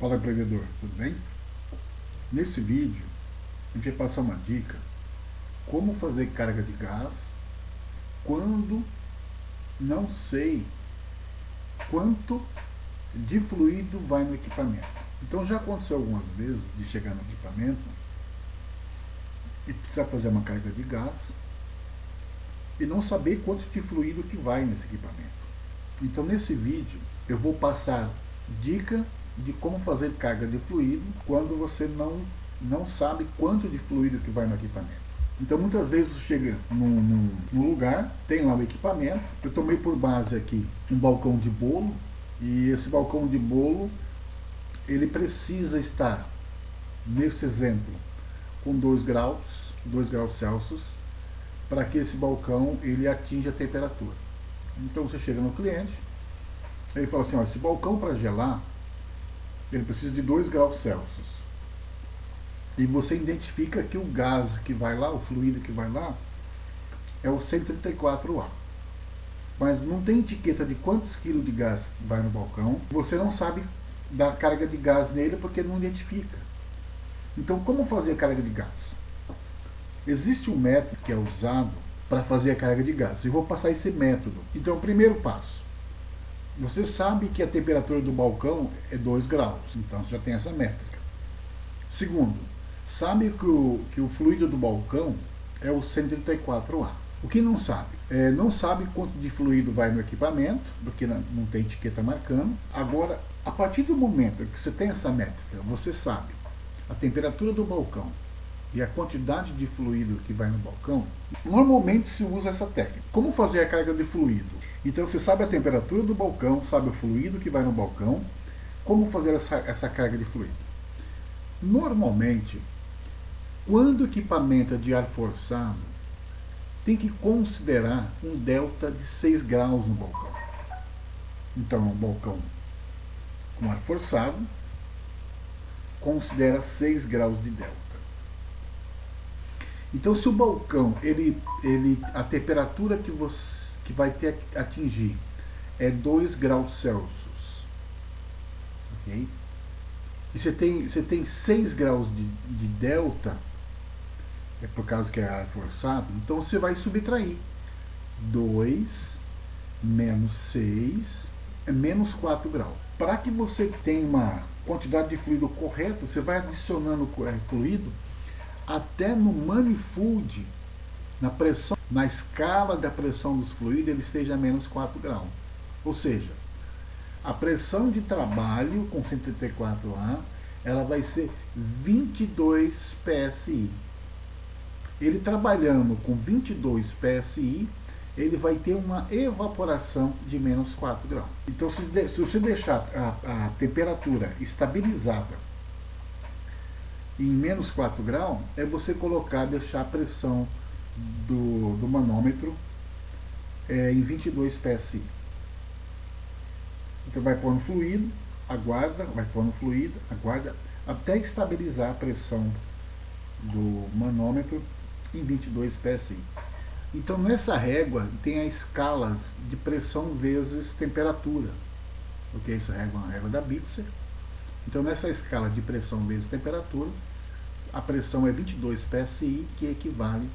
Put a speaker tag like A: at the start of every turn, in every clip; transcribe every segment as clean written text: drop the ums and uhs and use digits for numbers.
A: Fala, empreendedor, tudo bem? Nesse vídeo a gente vai passar uma dica como fazer carga de gás quando não sei quanto de fluido vai no equipamento. Então já aconteceu algumas vezes de chegar no equipamento e precisar fazer uma carga de gás e não saber quanto de fluido que vai nesse equipamento. Então nesse vídeo eu vou passar dica de como fazer carga de fluido quando você não sabe quanto de fluido que vai no equipamento. Então muitas vezes você chega num lugar, tem lá o equipamento, eu tomei por base aqui um balcão de bolo, e esse balcão de bolo ele precisa estar, nesse exemplo, com 2 graus Celsius, para que esse balcão ele atinja a temperatura. Então você chega no cliente, ele fala assim, ó, esse balcão para gelar, ele precisa de 2 graus Celsius. E você identifica que o gás que vai lá, o fluido que vai lá, é o 134A. Mas não tem etiqueta de quantos quilos de gás vai no balcão. Você não sabe da carga de gás nele porque não identifica. Então, como fazer a carga de gás? Existe um método que é usado para fazer a carga de gás. Eu vou passar esse método. Então, primeiro passo. Você sabe que a temperatura do balcão é 2 graus. Então, você já tem essa métrica. Segundo, sabe que o fluido do balcão é o 134A. O que não sabe? Não sabe quanto de fluido vai no equipamento, porque não tem etiqueta marcando. Agora, a partir do momento que você tem essa métrica, você sabe a temperatura do balcão e a quantidade de fluido que vai no balcão, normalmente se usa essa técnica. Como fazer a carga de fluido? Então você sabe a temperatura do balcão, sabe o fluido que vai no balcão, como fazer essa carga de fluido? Normalmente, quando o equipamento é de ar forçado, tem que considerar um delta de 6 graus no balcão. Então, um balcão com ar forçado, considera 6 graus de delta. Então, se o balcão, a temperatura que vai ter que atingir é 2 graus Celsius, ok? E você tem 6 graus de delta, é por causa que é ar forçado, então você vai subtrair 2 menos 6 é menos 4 graus. Para que você tenha uma quantidade de fluido correta, você vai adicionando fluido até no manifold, na pressão, na escala da pressão dos fluidos, ele esteja a menos 4 graus. Ou seja, a pressão de trabalho com 134A, ela vai ser 22 PSI. Ele trabalhando com 22 PSI, ele vai ter uma evaporação de menos 4 graus. Então, se você deixar a temperatura estabilizada em menos 4 graus, é você deixar a pressão do manômetro em 22 PSI. Então vai pôr no fluido, aguarda, vai pôr no fluido, aguarda, até estabilizar a pressão do manômetro em 22 PSI. Então nessa régua tem as escalas de pressão vezes temperatura, ok? Essa régua é uma régua da Bitzer. Então nessa escala de pressão vezes temperatura, a pressão é 22 PSI, que equivale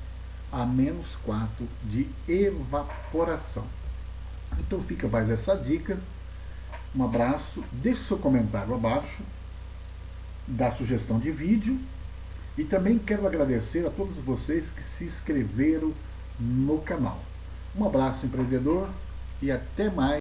A: a menos 4 de evaporação. Então fica mais essa dica. Um abraço, deixe seu comentário abaixo, dá sugestão de vídeo, e também quero agradecer a todos vocês que se inscreveram no canal. Um abraço, empreendedor, e até mais.